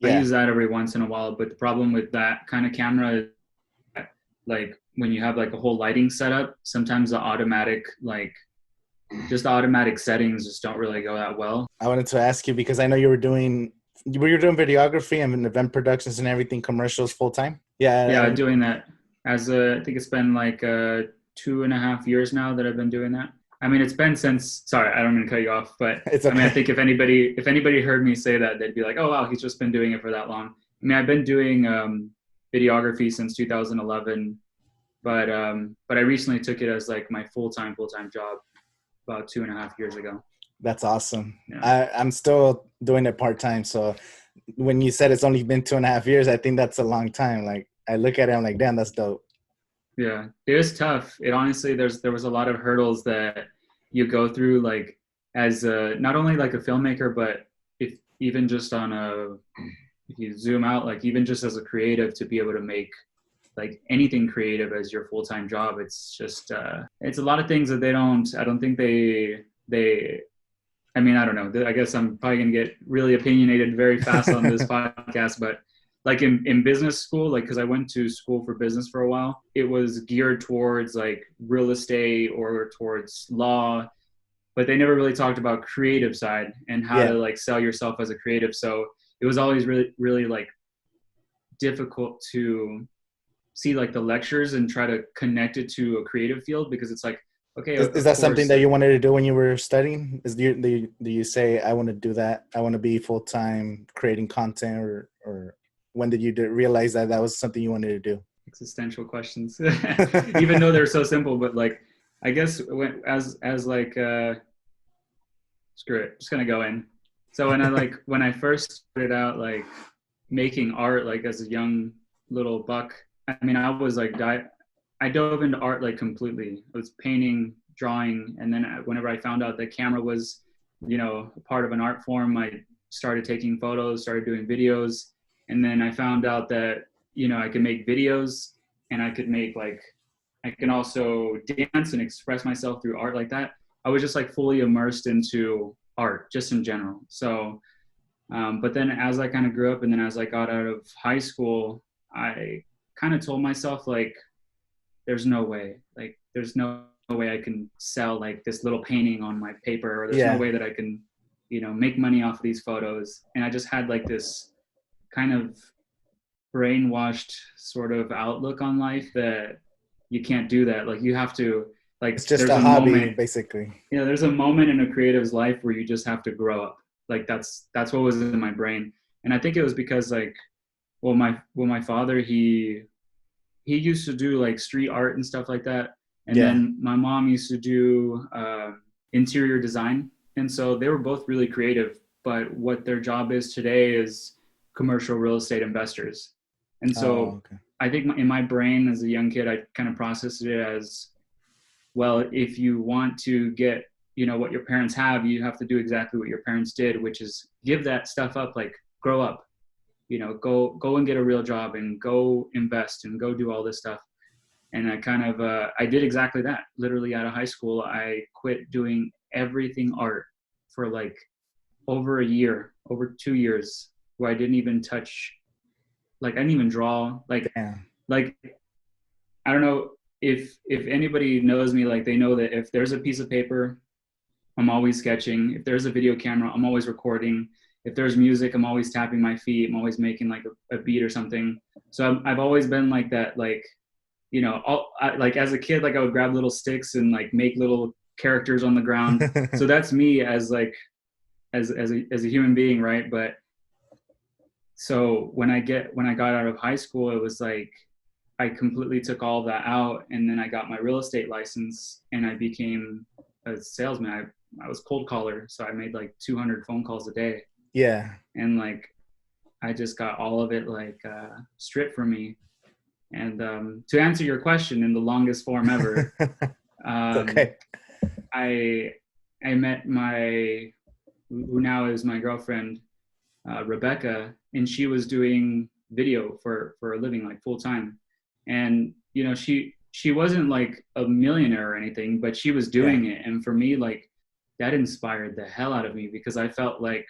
I Yeah. use that every once in a while, but the problem with that kind of camera is that, like when you have like a whole lighting setup, sometimes the automatic like just the automatic settings just don't really go that well. I wanted to ask you because I know you were doing videography and event productions and everything, commercials full time. Yeah, Yeah, doing that as I think it's been like 2.5 years now that I've been doing that. I mean, it's been since. Sorry, I don't mean to cut you off, but it's I mean, I okay. think if anybody heard me say that, they'd be like, "Oh wow, he's just been doing it for that long." I mean, I've been doing videography since 2011, but I recently took it as like my full time job about 2.5 years ago. That's awesome. Yeah. I'm still doing it part time. So when you said it's only been 2.5 years, I think that's a long time. Like I look at it, I'm like, damn, that's dope. Yeah, it was tough. It honestly, there was a lot of hurdles that you go through, like as not only like a filmmaker, but if even just on a if you zoom out, like even just as a creative, to be able to make like anything creative as your full time job, it's just it's a lot of things that I don't think they. I mean, I don't know. I guess I'm probably gonna get really opinionated very fast on this podcast, but like in business school, like because I went to school for business for a while, it was geared towards like real estate or towards law, but they never really talked about creative side and how to Yeah. like sell yourself as a creative. So it was always really, really like difficult to see like the lectures and try to connect it to a creative field because it's like, okay, Is of that something course, that you like wanted to do when you were studying? Do you say I want to do that? I want to be full time creating content, or when did you realize that that was something you wanted to do? existential questions, even though they're so simple, but like, I guess as like, screw it, just gonna go in. So when I first started out like making art like as a young little buck, I mean I was like I dove into art like completely. I was painting, drawing, and then whenever I found out that camera was, a part of an art form, I started taking photos, started doing videos, and then I found out that I could make videos and I could make like I can also dance and express myself through art like that. I was just like fully immersed into art just in general. So, but then as I kind of grew up and then as I got out of high school, I kind of told myself like, there's no way, like, there's no way I can sell like this little painting on my paper, or there's no Yeah. way that I can, make money off of these photos. And I just had like this kind of brainwashed sort of outlook on life that you can't do that. Like you have to It's like just there's a a hobby, moment, basically. there's a moment in a creative's life where you just have to grow up. Like that's what was in my brain. And I think it was because like my father he used to do like street art and stuff like that. And Yeah. then my mom used to do interior design. And so they were both really creative, but what their job is today is commercial real estate investors. And Oh, so okay. I think in my brain as a young kid, I kind of processed it as, well, if you want to get, what your parents have, you have to do exactly what your parents did, which is give that stuff up, like grow up, go and get a real job and go invest and go do all this stuff. And I kind of I did exactly that. Literally out of high school, I quit doing everything art for like over a year, over 2 years, where I didn't even touch, like I didn't even draw, Damn. like I don't know if anybody knows me, like they know that if there's a piece of paper, I'm always sketching. If there's a video camera, I'm always recording. If there's music, I'm always tapping my feet. I'm always making like a beat or something. So I've always been like that, like, like as a kid, like I would grab little sticks and like make little characters on the ground. So that's me as like, as a human being. Right. But so when I got out of high school, it was like, I completely took all that out. And then I got my real estate license and I became a salesman. I was cold caller. So I made like 200 phone calls a day. Yeah. And like, I just got all of it like stripped from me. And to answer your question in the longest form ever, It's um, okay. I I met my who now is my girlfriend, Rebecca, and she was doing video for a living, like full time. And she wasn't like a millionaire or anything, but she was Yeah. doing it. And for me, like that inspired the hell out of me because I felt like